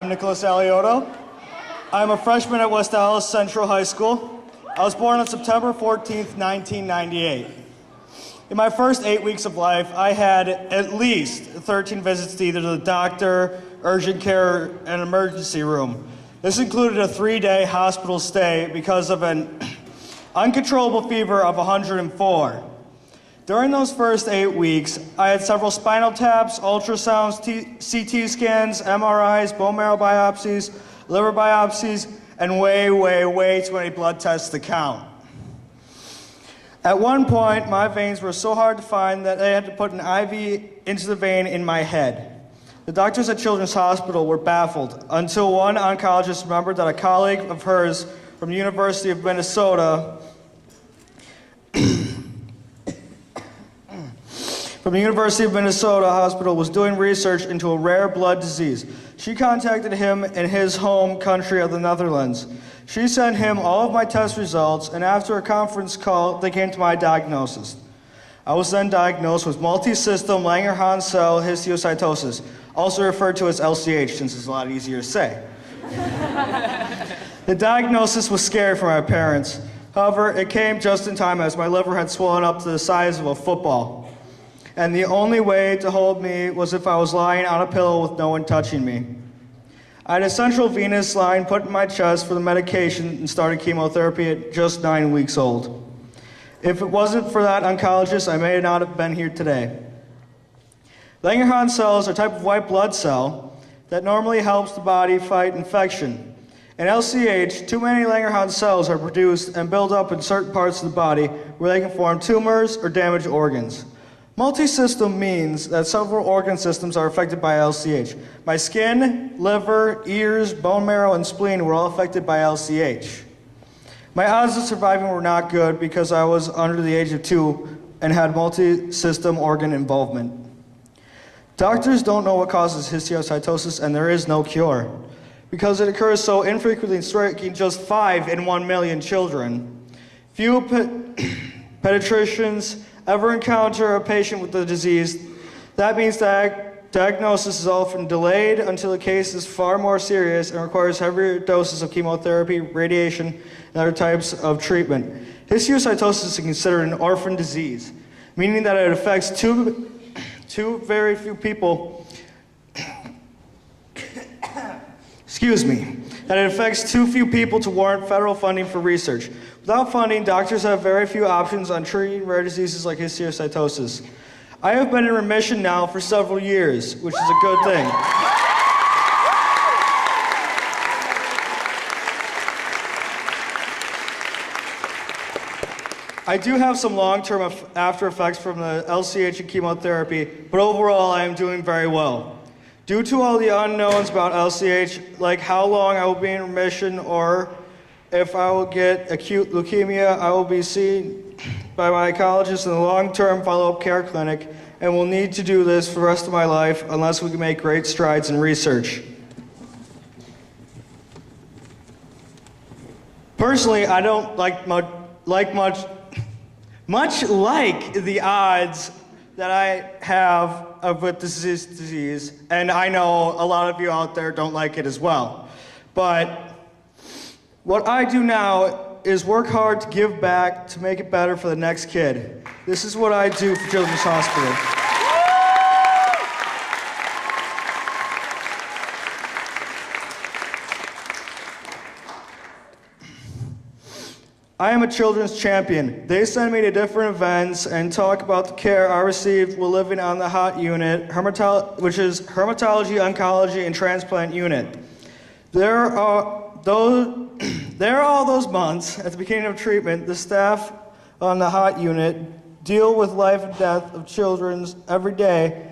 I'm Nicholas Aliotto. I'm a freshman at West Dallas Central High School. I was born on September 14th, 1998. In my first 8 weeks of life, I had at least 13 visits to either the doctor, urgent care, and emergency room. This included a 3-day hospital stay because of an uncontrollable fever of 104. During those first 8 weeks, I had several spinal taps, ultrasounds, CT scans, MRIs, bone marrow biopsies, liver biopsies, and way too many blood tests to count. At one point, my veins were so hard to find that they had to put an IV into the vein in my head. The doctors at Children's Hospital were baffled until one oncologist remembered that a colleague of hers from the University of Minnesota Hospital was doing research into a rare blood disease. She contacted him in his home country of the Netherlands. She sent him all of my test results, and after a conference call, they came to my diagnosis. I was then diagnosed with multi-system Langerhans cell histiocytosis, also referred to as LCH, since it's a lot easier to say. The diagnosis was scary for my parents. However, it came just in time as my liver had swollen up to the size of a football. And the only way to hold me was if I was lying on a pillow with no one touching me. I had a central venous line put in my chest for the medication and started chemotherapy at just 9 weeks old. If it wasn't for that oncologist, I may not have been here today. Langerhans cells are a type of white blood cell that normally helps the body fight infection. In LCH, too many Langerhans cells are produced and build up in certain parts of the body where they can form tumors or damage organs. Multi-system means that several organ systems are affected by LCH. My skin, liver, ears, bone marrow, and spleen were all affected by LCH. My odds of surviving were not good because I was under the age of 2 and had multi-system organ involvement. Doctors don't know what causes histiocytosis, and there is no cure. Because it occurs so infrequently, striking just 5 in 1 million children. Few pediatricians ever encounter a patient with the disease. That means that diagnosis is often delayed until the case is far more serious and requires heavier doses of chemotherapy, radiation, and other types of treatment. Histiocytosis is considered an orphan disease, meaning that it affects too very few people. That it affects too few people to warrant federal funding for research. Without funding, doctors have very few options on treating rare diseases like histiocytosis. I have been in remission now for several years, which is a good thing. I do have some long-term after effects from the LCH and chemotherapy, but overall I am doing very well. Due to all the unknowns about LCH, like how long I will be in remission or if I will get acute leukemia, I will be seen by my oncologist in the long-term follow-up care clinic and will need to do this for the rest of my life unless we can make great strides in research. Personally, I don't much like the odds that I have with this disease, and I know a lot of you out there don't like it as well. But what I do now is work hard to give back to make it better for the next kid. This is what I do for Children's Hospital. I am a children's champion. They send me to different events and talk about the care I received while living on the HOT unit, which is Hematology, Oncology, and Transplant Unit. There are all those months at the beginning of treatment, the staff on the HOT unit deal with life and death of children every day,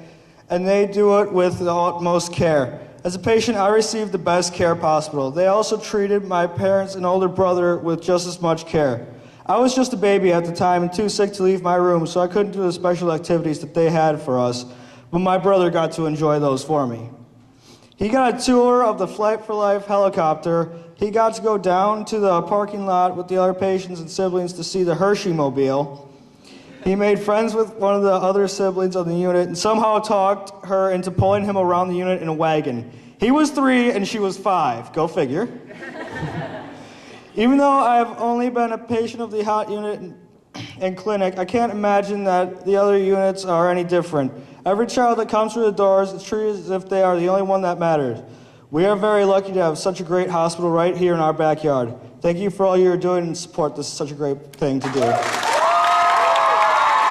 and they do it with the utmost care. As a patient, I received the best care possible. They also treated my parents and older brother with just as much care. I was just a baby at the time and too sick to leave my room, so I couldn't do the special activities that they had for us, but my brother got to enjoy those for me. He got a tour of the Flight for Life helicopter. He got to go down to the parking lot with the other patients and siblings to see the Hershey Mobile. He made friends with one of the other siblings of the unit and somehow talked her into pulling him around the unit in a wagon. He was 3 and she was 5. Go figure. Even though I have only been a patient of the hot unit and clinic, I can't imagine that the other units are any different. Every child that comes through the doors is treated as if they are the only one that matters. We are very lucky to have such a great hospital right here in our backyard. Thank you for all you're doing and support. This is such a great thing to do.